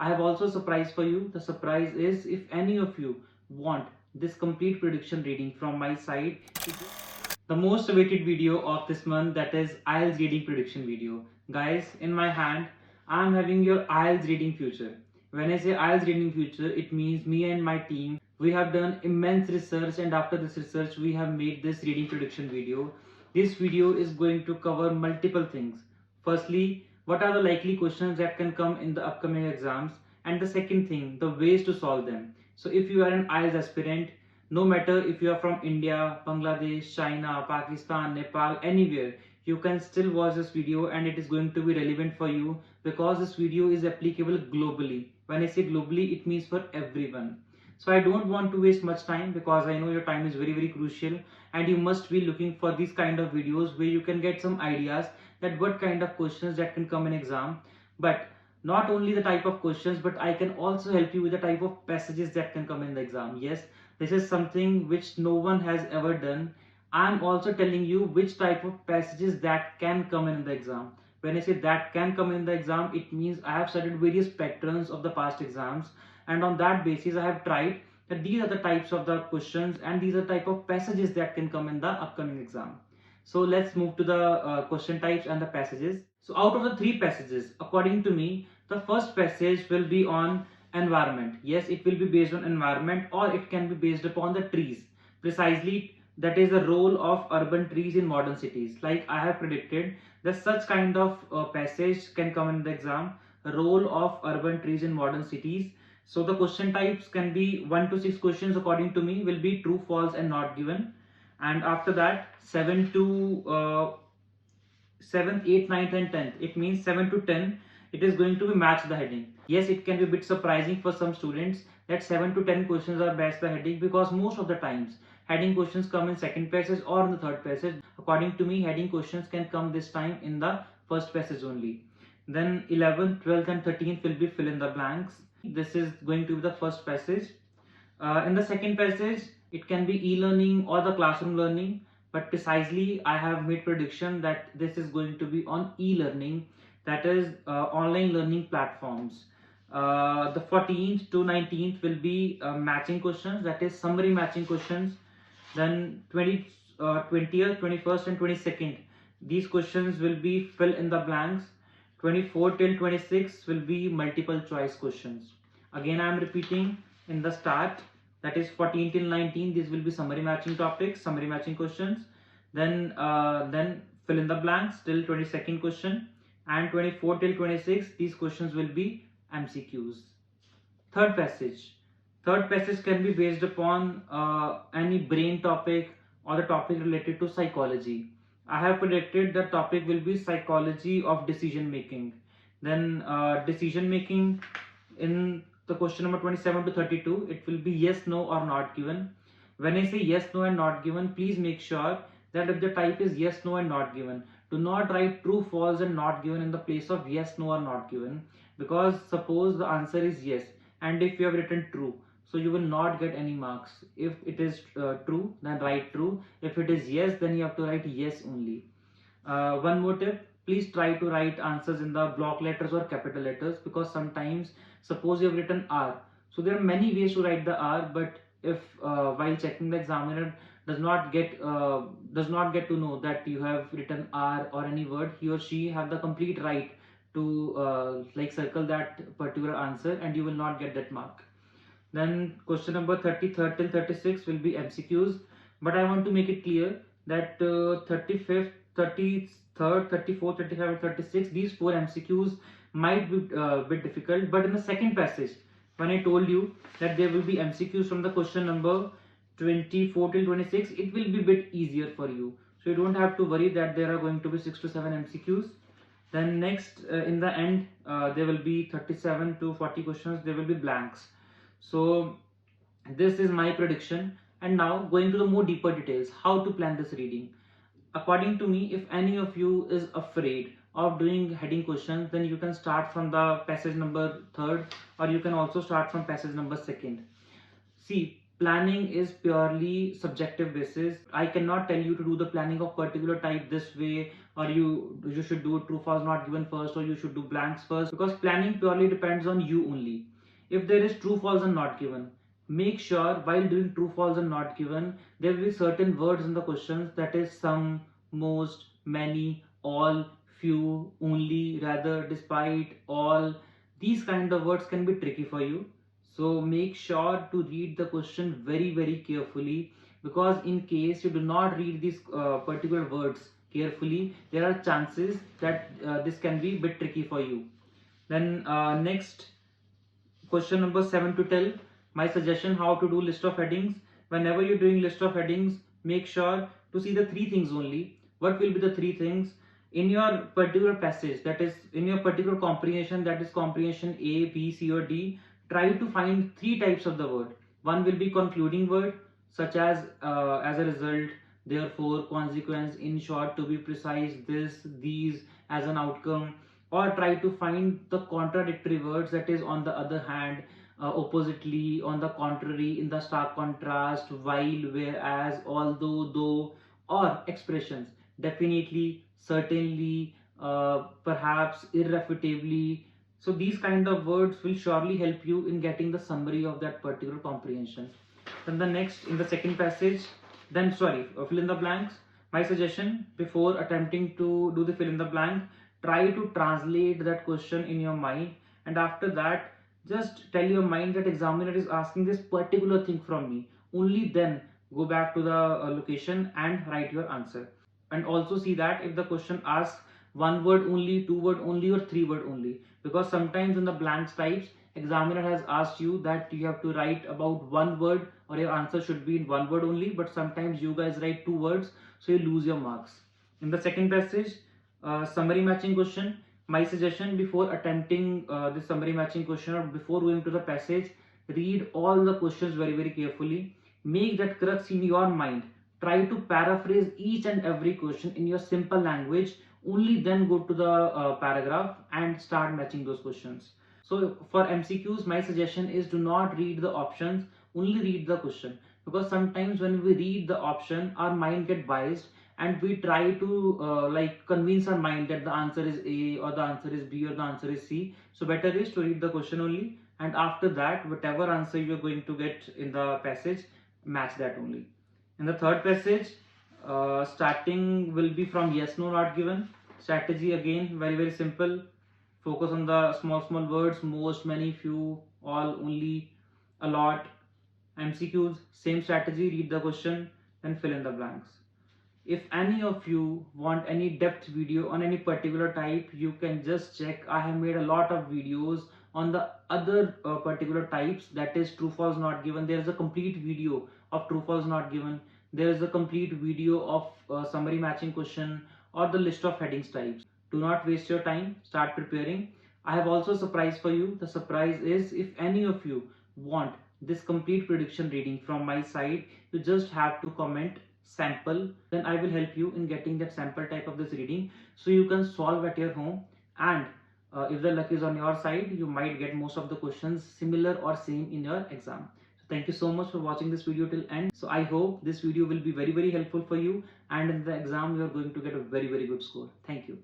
I have also a surprise for you. The surprise is, if any of you want this complete prediction reading from my side, the most awaited video of this month, that is IELTS reading prediction video. Guys, in my hand, I am having your IELTS reading future. When I say IELTS reading future, it means me and my team, we have done immense research, and after this research, we have made this reading prediction video. This video is going to cover multiple things. Firstly, what are the likely questions that can come in the upcoming exams? And the second thing, the ways to solve them. So if you are an IELTS aspirant, no matter if you are from India, Bangladesh, China, Pakistan, Nepal, anywhere, you can still watch this video and it is going to be relevant for you, because this video is applicable globally. When I say globally, it means for everyone. So I don't want to waste much time, because I know your time is very crucial, and you must be looking for these kind of videos where you can get some ideas that what kind of questions that can come in exam. But not only the type of questions, but I can also help you with the type of passages that can come in the exam. Yes, this is something which no one has ever done. I'm also telling you which type of passages that can come in the exam. When I say that can come in the exam, it means I have studied various patterns of the past exams, and on that basis I have tried that these are the types of the questions and these are the type of passages that can come in the upcoming exam. So let's move to the question types and the passages. So out of the three passages, according to me, the first passage will be on environment. Yes, it will be based on environment, or it can be based upon the trees. Precisely, that is the role of urban trees in modern cities. Like I have predicted that such kind of passage can come in the exam, role of urban trees in modern cities. So the question types can be 1 to 6 questions, according to me, will be true, false and not given. And after that, 7 to 7th, 8th, 9th and 10th, it means 7 to 10, it is going to be match the heading. Yes, it can be a bit surprising for some students that 7 to 10 questions are match the heading, because most of the times heading questions come in second passage or in the third passage. According to me, heading questions can come this time in the first passage only. Then 11th, 12th and 13th will be fill in the blanks. This is going to be the first passage. In the second passage, it can be e-learning or the classroom learning, but precisely I have made prediction that this is going to be on e-learning, that is online learning platforms. The 14th to 19th will be matching questions, that is summary matching questions. Then 20th, 21st and 22nd, these questions will be fill in the blanks. 24 till 26 will be multiple choice questions. Again, I am repeating in the start, that is 14 till 19, these will be summary matching topics, summary matching questions. Then fill in the blanks till 22nd question, and 24 till 26, these questions will be MCQs. Third passage can be based upon any brain topic or the topic related to psychology. I have predicted the topic will be psychology of decision making. Then decision making, in the question number 27 to 32, it will be yes, no or not given. When I say yes, no and not given, please make sure that if the type is yes, no and not given, do not write true, false and not given in the place of yes, no or not given, because suppose the answer is yes, and if you have written true, so you will not get any marks. If it is true, then write true. If it is yes, then you have to write yes only. One more tip, please try to write answers in the block letters or capital letters, because sometimes suppose you have written R, so there are many ways to write the R, but if while checking the examiner does not get to know that you have written R or any word, he or she have the complete right to like circle that particular answer, and you will not get that mark. Then question number 33rd till 36 will be MCQs, but I want to make it clear that 35th, 33rd, 34th, 35 and 36, these 4 MCQs might be a bit difficult, but in the second passage, when I told you that there will be MCQs from the question number 24 till 26, it will be a bit easier for you. So you don't have to worry that there are going to be 6 to 7 MCQs. Then next, in the end, there will be 37 to 40 questions, there will be blanks. So this is my prediction. And now going to the more deeper details, how to plan this reading. According to me, if any of you is afraid of doing heading questions, then you can start from the passage number 3rd, or you can also start from passage number 2nd. See, planning is purely subjective basis. I cannot tell you to do the planning of particular type this way or you should do true false not given first, or you should do blanks first, because planning purely depends on you only. If there is true false and not given, make sure while doing true false and not given, there will be certain words in the questions, that is some, most, many, all, few, only, rather, despite, all. These kind of words can be tricky for you, so make sure to read the question very carefully, because in case you do not read these particular words carefully, there are chances that this can be a bit tricky for you. Then next, question number 7 to 12, my suggestion how to do list of headings. Whenever you're doing list of headings, make sure to see the three things only. What will be the three things in your particular passage, that is in your particular comprehension, that is comprehension A, B, C or D? Try to find three types of the word. One will be concluding word, such as a result, therefore, consequence, in short, to be precise, this, these, as an outcome. Or try to find the contradictory words, that is on the other hand, oppositely, on the contrary, in the stark contrast, while, whereas, although, though. Or expressions, definitely, certainly, perhaps, irrefutably. So these kind of words will surely help you in getting the summary of that particular comprehension. Then the next, in the second passage, then sorry, fill in the blanks. My suggestion, before attempting to do the fill in the blank, try to translate that question in your mind, and after that, just tell your mind that examiner is asking this particular thing from me. Only then go back to the location and write your answer. And also see that if the question asks one word only, two word only, or three word only, because sometimes in the blanks types, examiner has asked you that you have to write about one word, or your answer should be in one word only, but sometimes you guys write two words, so you lose your marks. In the second passage, summary matching question, my suggestion, before attempting this summary matching question, or before going to the passage, read all the questions very carefully. Make that crux in your mind. Try to paraphrase each and every question in your simple language. Only then go to the paragraph and start matching those questions. So for MCQs, my suggestion is, do not read the options, only read the question, because sometimes when we read the option, our mind get biased, and we try to like convince our mind that the answer is A, or the answer is B, or the answer is C. So better is to read the question only, and after that, whatever answer you're going to get in the passage, match that only. In the third passage, starting will be from yes, no, not given. Strategy again very simple. Focus on the small words, most, many, few, all, only, a lot. MCQs, same strategy, read the question and fill in the blanks. If any of you want any depth video on any particular type, you can just check. I have made a lot of videos on the other particular types, that is true false not given. There is a complete video of true false not given. There is a complete video of summary matching question, or the list of headings types. Do not waste your time, start preparing. I have also a surprise for you. The surprise is, if any of you want this complete prediction reading from my side, you just have to comment sample, then I will help you in getting that sample type of this reading, so you can solve at your home. And if the luck is on your side, you might get most of the questions similar or same in your exam. So thank you so much for watching this video till end. So I hope this video will be very helpful for you, and in the exam you are going to get a very good score. Thank you.